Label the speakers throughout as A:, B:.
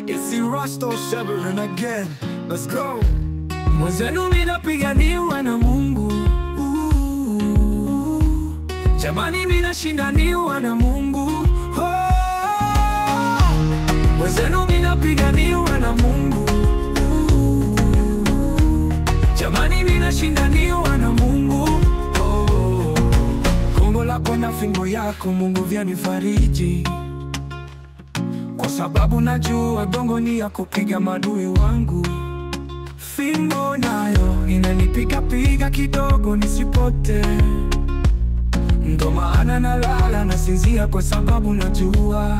A: It's Erasto Sheberin again. Let's go. Mwenzenu minapiganiwa na Mungu. Jamani minashindaniwa na Mungu. Mwenzenu minapiganiwa na Mungu. Jamani minashindaniwa na Mungu. Gongo lako na fimbo yako Mungu vyanifariji, kwa sababu najua gongo ni ya kupiga maadui wangu. Fimbo nayo inanipiga piga kidogo nisipote, ndo maana nalala nasinzia kwa sababu najua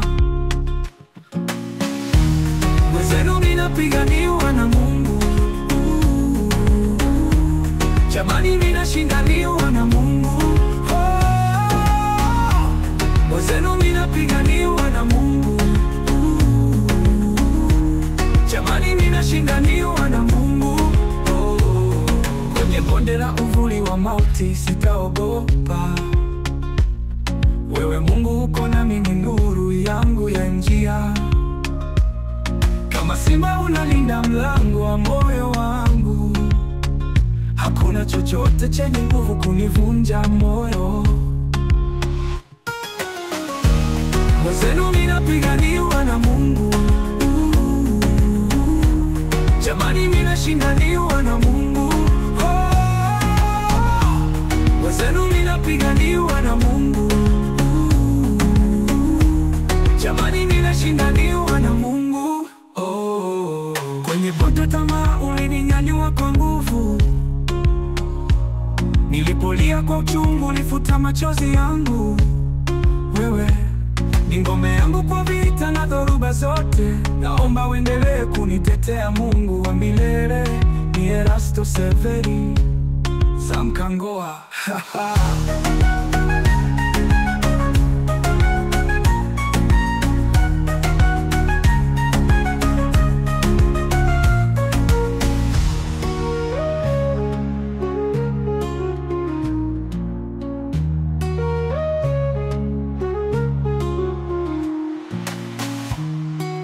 A: mwenzenu minapiganiwa na Mungu. Jamani minashindaniwa na Mungu. Mwenzenu minapiganiwa na Mungu. Jamani minashindaniwa na Mungu. Kwenye bonde la uvuli wa mauti sitaogopa. Wewe Mungu uko nami, ni nuru yangu ya njia. Kama simba unalinda mlango wa moyo wangu, hakuna chochote chenye nguvu kunivunja moyo. Mwenzenu minapiganiwa na Mungu. Jamani minashindaniwa na Mungu. Mwenzenu minapiganiwa na Mungu. Jamani minashindaniwa na Mungu. Kwenye bonde tamaa ulininyanyua kwa nguvu. Nilipolia kwa uchungu ulifuta machozi yangu. Wewe ni ngome yangu kwa vita na dhoruba zote. Naomba uendelee kunitetea Mungu wa milele. Ni Erasto Sheberin Zamkangoa.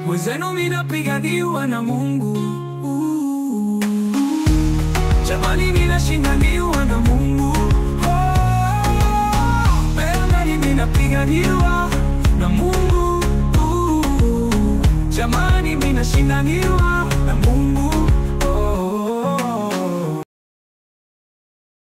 A: Mwenzenu minapiganiwa na Mungu. Jamani minashindaniwa na Mungu. Mwenzenu minapiganiwa na Mungu. Jamani minashindaniwa na Mungu.